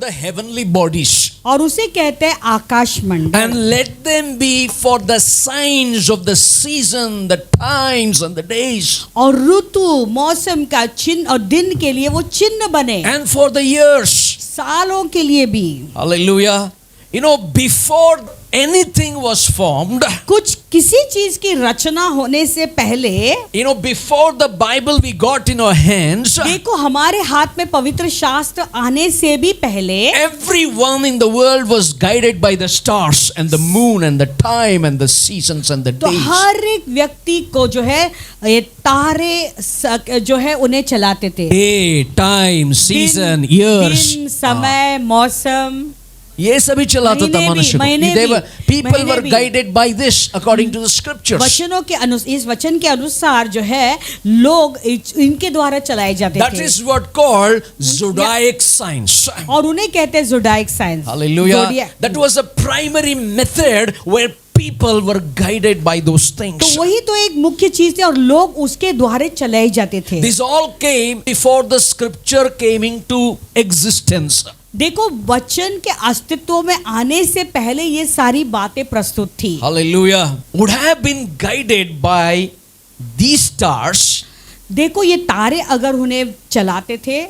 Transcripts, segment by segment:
the heavenly bodies. और उसे कहते हैं आकाश मंडल. And let them be for the signs of the season, the times and the days. और ऋतु मौसम का चिन्ह और दिन के लिए वो चिन्ह बने. And for the years. सालों के लिए भी. Hallelujah. You know, before anything was formed, कुछ किसी चीज की रचना होने से पहले, you know, before the Bible we got in our hands, देखो हमारे हाथ में पवित्र शास्त्र आने से भी पहले, everyone in the world was guided by the stars and the moon and the time and the seasons and the तो days. हर एक व्यक्ति को जो है ये तारे जो है उन्हें चलाते थे. Day, time, season, years. दिन, समय, मौसम, ये सभी चलाता था मनुष्य को. People were guided by this according to the scriptures. वचनों के इस वचन के अनुसार जो है लोग इनके द्वारा चलाए जाते थे. That is what called zodiac signs. और उन्हें कहते हैं zodiac signs. Hallelujah. That was a primary method where people were guided by those things. तो वही तो एक मुख्य चीज थी और लोग उसके द्वारा चलाए जाते थे. This all came before the scripture came into existence. देखो वचन के अस्तित्व में आने से पहले ये सारी बातें प्रस्तुत थी. Hallelujah. Would have been guided by these stars. देखो ये तारे अगर उन्हें चलाते थे,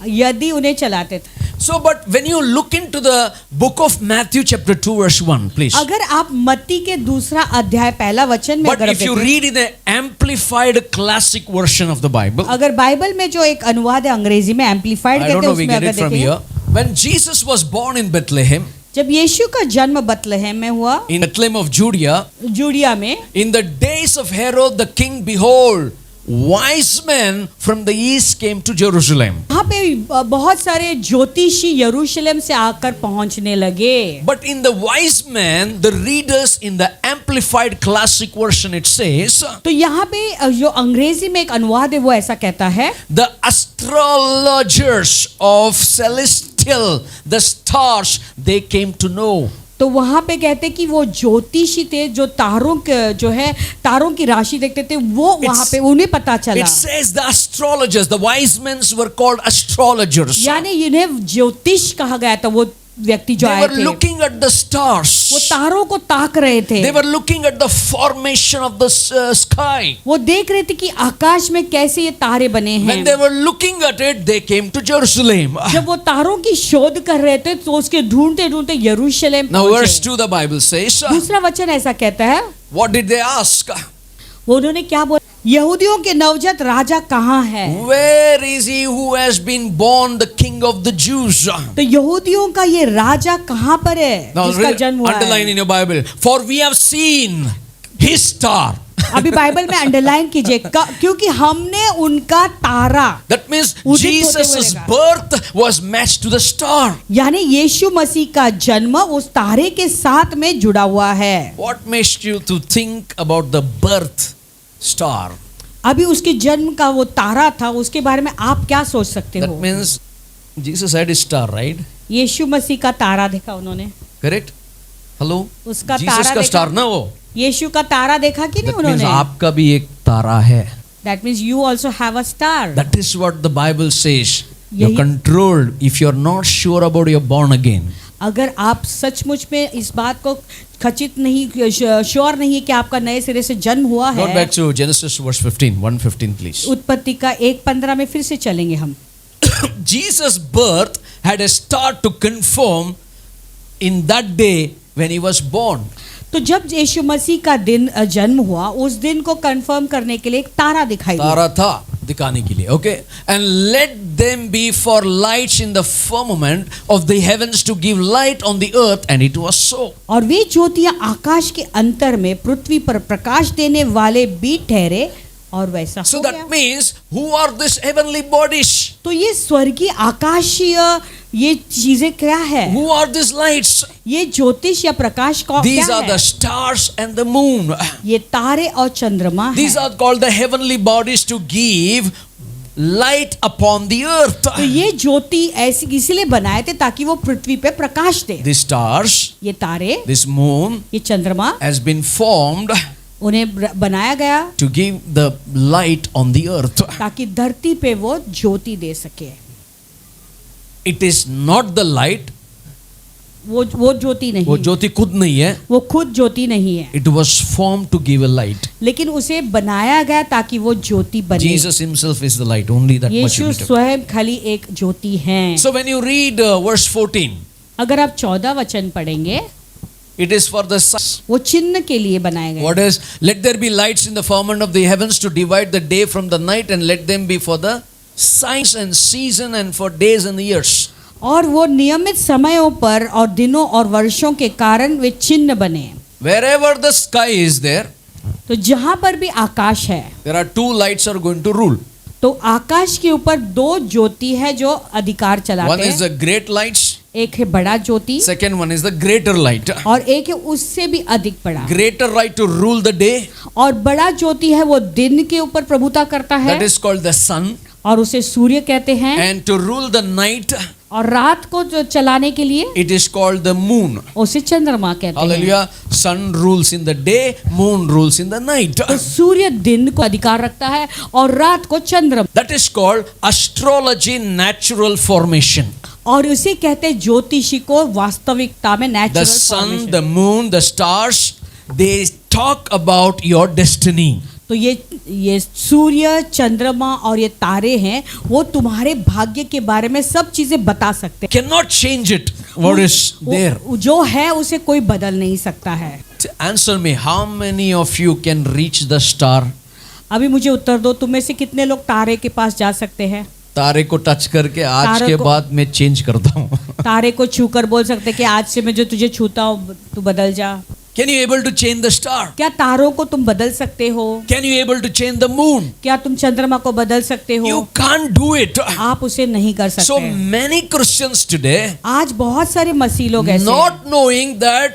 यदि उन्हें चलाते थे. So, but when you look into the book of Matthew chapter 2 verse 1, please. अगर आप मत्ती के दूसरा अध्याय पहला वचन में But if you read in the amplified classic version of the Bible, अगर बाइबल में जो एक अनुवाद है अंग्रेजी में एम्पलीफाइड I don't कहते हैं know, we उसमें get अगर it from देखें, here. When Jesus was born in Bethlehem, जब यीशु का जन्म बतलहम में हुआ, in Bethlehem of Judea, Judea में, in the days of Herod the king, behold, wise men from the east came to Jerusalem. वहाँ पे बहुत सारे ज्योतिषी यरूशलेम से आकर पहुंचने लगे. But in the wise men, the readers in the amplified classic version, it says, तो यहाँ पे जो अंग्रेजी में एक अनुवाद है वो ऐसा कहता है, the astrologers of celestial, the stars, they came to know. तो वहाँ पे कहते कि वो ज्योतिषी थे जो तारों के जो है तारों की राशि देखते थे, वो वहाँ पे उन्हें पता चला. It says the astrologers, the wise men were called astrologers. यानी इन्हें ज्योतिष कहा गया था. वो व्यक्ति जो They आए were थे looking at the stars. वो तारों को ताक रहे थे. They were looking at the formation of the sky. वो देख रहे थे कि आकाश में कैसे ये तारे बने हैं. When they were looking at it, they came to Jerusalem. जब वो तारों की शोध कर रहे थे तो उसके ढूंढते ढूंढते यरूशलेम Now verse पहुंचे. 2 the Bible says, दूसरा वचन ऐसा कहता है, what did they ask? वो उन्होंने क्या बोला, यहूदियों के नवजात राजा कहाँ है? Where is he who has been born the king of the Jews? तो यहूदियों का ये राजा कहाँ पर है Now जिसका जन्म हुआ underline है? in your Bible, for we have seen his star. अभी बाइबल में अंडरलाइन कीजिए, क्योंकि हमने उनका तारा. That means उदित होते हुए Jesus' देखा. birth was matched to the star. यानी यीशु मसीह का जन्म उस तारे के साथ में जुड़ा हुआ है. What makes you to think about the birth star? अभी उसके जन्म का वो तारा था, उसके बारे में आप क्या सोच सकते That हो? means Jesus had his star, right? यीशु मसीह का तारा देखा उन्होंने. Correct? Hello? उसका Jesus तारा का देखा. स्टार ना वो. यीशु का तारा देखा कि नहीं That means उन्होंने? आपका भी एक तारा है. That means you also have a star. That is what the Bible says. You're यही- controlled if you're not sure about you're born again. अगर आप सचमुच में इस बात को खचित नहीं, श्योर नहीं कि आपका नए सिरे से जन्म हुआ Go है. back to Genesis verse 15, 1:15 please. उत्पत्ति का 1:15 में फिर से चलेंगे हम. Jesus' birth had a star to confirm in that day when he was born. तो जब यीशु मसीह का दिन जन्म हुआ, उस दिन को कंफर्म करने के लिए एक तारा दिखाई दिया. तारा था दिखाने के लिए. Okay, and let them be for lights in the firmament of the heavens to give light on the earth, and it was so. और वे ज्योतियां आकाश के अंतर में पृथ्वी पर प्रकाश देने वाले भी ठहरे, और वैसा So हो that गया. means who are these heavenly bodies? तो ये स्वर्गीय आकाशीय ये चीजें क्या है? Who are these lights? ये ज्योतिष या प्रकाश का These क्या are है? the stars and the moon. ये तारे और चंद्रमा These है. are called the heavenly bodies to give light upon the earth. तो ये ज्योति ऐसी इसलिए बनाए थे ताकि वो पृथ्वी पे प्रकाश दे. These stars, ये तारे, this moon ये चंद्रमा, has been formed उन्हें बनाया गया to give the light on the earth. ताकि धरती पे वो ज्योति दे सके. It is not the light. वो ज्योति नहीं, वो ज्योति खुद नहीं है. वो खुद ज्योति नहीं है, It was formed to give a light. लेकिन उसे बनाया गया ताकि वो ज्योति बने। Jesus himself is the light. Only that much Yeshu you need to. स्वयं खाली एक ज्योति हैं। So when you read verse 14, अगर आप 14 वचन पढ़ेंगे, it is for the sun. वो चिन्ह के लिए बनाए गए। What is? Let there be lights in the firmament of the heavens to divide the day from the night, and let them be for the signs and season and for days and years. और वो नियमित समयों पर और दिनों और वर्षों के कारण वे चिन्ह बने। Wherever the sky is there, तो जहाँ पर भी आकाश है, there are two lights are going to rule. तो आकाश के ऊपर दो ज्योति है जो अधिकार One चलाते is हैं। the great lights. एक है बड़ा ज्योति Second one is the greater light. और एक है उससे भी अधिक बड़ा। Greater light to rule the day. और बड़ा ज्योति है वो दिन के ऊपर प्रभुता करता है, That is called the sun. और उसे सूर्य कहते हैं। And to rule the night, और रात को जो चलाने के लिए it is called the moon. उसे चंद्रमा कहते हैं। Hallelujah. Sun rules in the day, moon rules in the night. तो सूर्य दिन को अधिकार रखता है और रात को चंद्रमा। That is called astrology, natural formation. और उसे कहते हैं ज्योतिषी को वास्तविकता में The natural sun, formation. the moon, the stars, they talk about your destiny. तो ये सूर्य, चंद्रमा और ये तारे हैं, वो तुम्हारे भाग्य के बारे में सब चीजें बता सकते हैं। Cannot change it. What is there? जो है उसे कोई बदल नहीं सकता है। Answer me. How many of you can reach the star? अभी मुझे उत्तर दो, तुम में से कितने लोग तारे के पास जा सकते हैं? तारे को टच करके आज तारे के को- बाद मैं चेंज करता हूँ. तारे को छूकर बोल सकते कि आज से मैं जो तुझे छूता हूँ तू बदल जा। Can you able to change the star? क्या तारों को तुम बदल सकते हो? Can you able to change the moon? क्या तुम चंद्रमा को बदल सकते हो? You can't do it. आप उसे नहीं कर So सकते। many Christians today, आज बहुत सारे मसीह लोग ऐसे हैं, not knowing that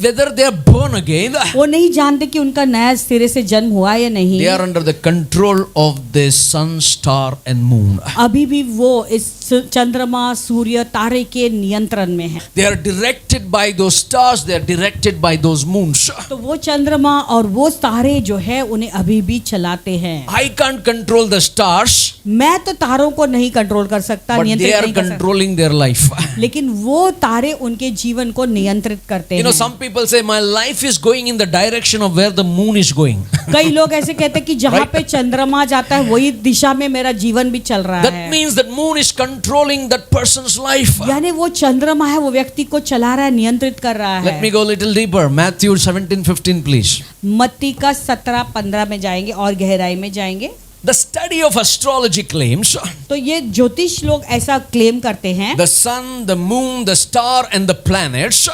whether they are born again, वो नहीं जानते कि उनका नया सिरे से जन्म हुआ या नहीं। they are under the control of the sun, star and moon. अभी भी वो इस चंद्रमा, सूर्य, तारे के नियंत्रण में है। They are directed by those stars, they are directed by those moons. तो वो चंद्रमा और वो तारे जो है उन्हें अभी भी चलाते हैं। I can't control the stars, मैं तो तारों को नहीं कंट्रोल कर सकता, but they नियंत्रित are नहीं कर सकता, controlling their life. लेकिन वो तारे उनके जीवन को नियंत्रित करते You know, हैं। some people say my life is going in the direction of where the moon is going. कई लोग ऐसे कहते हैं कि जहाँ Right? पे चंद्रमा जाता है वही दिशा में मेरा जीवन भी चल रहा That है। means that moon is controlling that person's life. यानी वो चंद्रमा है, वो व्यक्ति को चला रहा है, नियंत्रित कर रहा Let me है। go a little deeper. Matthew 17:15, please. मत्ती का 17-15 में जाएंगे और गहराई में जाएंगे। The study of astrology claims तो ये ज्योतिष लोग ऐसा क्लेम करते हैं, the sun, the moon, the star, and the planets.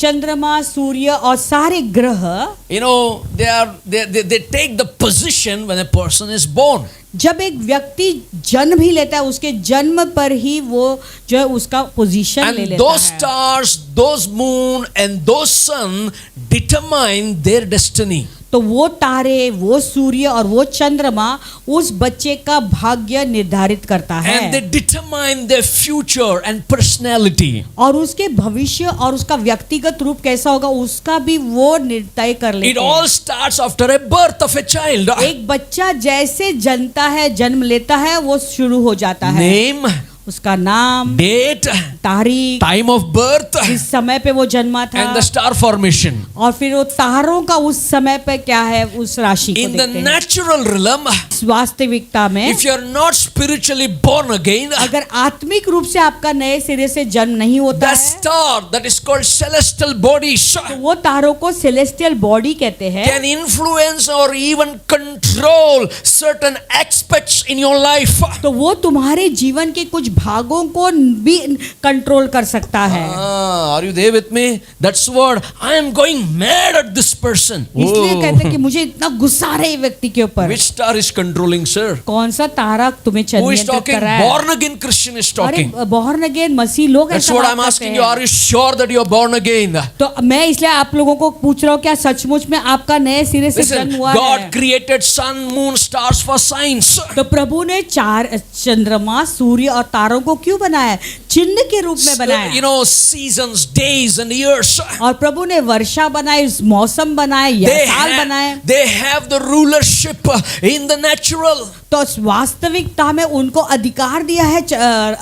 चंद्रमा, सूर्य और सारे ग्रह You know, they take the position when a person is born. जब एक व्यक्ति जन्म ही लेता है, उसके जन्म पर ही वो जो है उसका पोजीशन ले And लेता those है। stars, those moon, and those sun determine their destiny. तो वो तारे, वो सूर्य और वो चंद्रमा उस बच्चे का भाग्य निर्धारित करता And they है determine their future and personality. और उसके भविष्य और उसका व्यक्तिगत रूप कैसा होगा उसका भी वो निर्णय कर It लेते all हैं। starts after a birth of a child. एक बच्चा जैसे जनता है, जन्म लेता है, वो शुरू हो जाता है। Name, उसका नाम, date, तारीख, time of birth, जिस समय पे वो जन्मा था, and the star formation. और फिर वो तारों का उस समय पे क्या है उस राशि को In the देखते हैं। natural realm, इस वास्तविकता में if you are not spiritually born again, अगर आत्मिक रूप से आपका नए सिरे से जन्म नहीं होता the है, star that is called celestial bodies तो वो तारों को सेलेस्टियल बॉडी कहते हैं, can influence or even control certain aspects in your life. तो वो तुम्हारे जीवन के कुछ भागों को भी कंट्रोल कर सकता है। Are you there with me? That's what I am going mad at this person. इसलिए कहते हैं कि मुझे इतना गुस्सा आ रहा है व्यक्ति के ऊपर। Which star is controlling, sir? कौन सा तारा तुम्हें Who is नियंत्रित talking? कर रहा है? Born again Christian is अरे talking. बॉर्न अगेन मसीह लोग That's ऐसा what बात I'm करते asking you. हैं। Are you sure that you are born again? तो मैं इसलिए आप लोगों को पूछ रहा हूँ, क्या सचमुच में आपका नए सिरे से Listen, जन्म हुआ God है? created sun, moon, stars for science. तो प्रभु ने चार चंद्रमा, सूर्य और तारों को क्यों बनाया? चिन्ह के रूप में बनाया। You know, seasons, days and years. और प्रभु ने वर्षा बनाई, मौसम बनाए, या साल बनाए। They have the rulership in the natural. तो वास्तविकता में उनको अधिकार दिया है,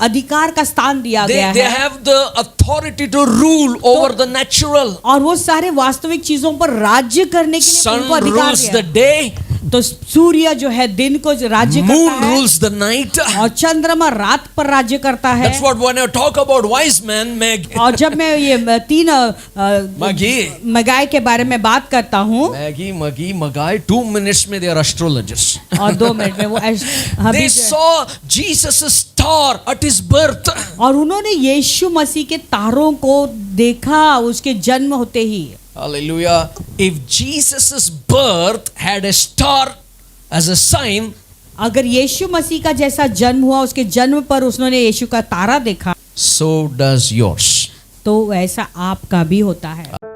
अधिकार का स्थान दिया गया They है। have the authority to rule over the natural. और वो सारे वास्तविक चीजों पर राज्य करने के लिए Sun उनको अधिकार rules दिया। the day. तो सूर्य जो है दिन को राज्य Moon करता है, rules the night. और चंद्रमा रात पर राज्य करता है। That's what when I talk about wise men, और जब मैं ये तीन Magi. मगाई के बारे में बात करता हूँ, Maggie, Magi, Magai, 2 minutes में they are astrologers. और 2 मिनट में वो अभी They जो है, saw Jesus' star at his birth. और उन्होंने यीशु मसीह के तारों को देखा उसके जन्म होते ही। Hallelujah. If Jesus' birth had a star as a sign, अगर यीशु मसीह का जैसा जन्म हुआ, उसके जन्म पर उन्होंने यीशु का तारा देखा, so does yours. तो वैसा आपका भी होता है।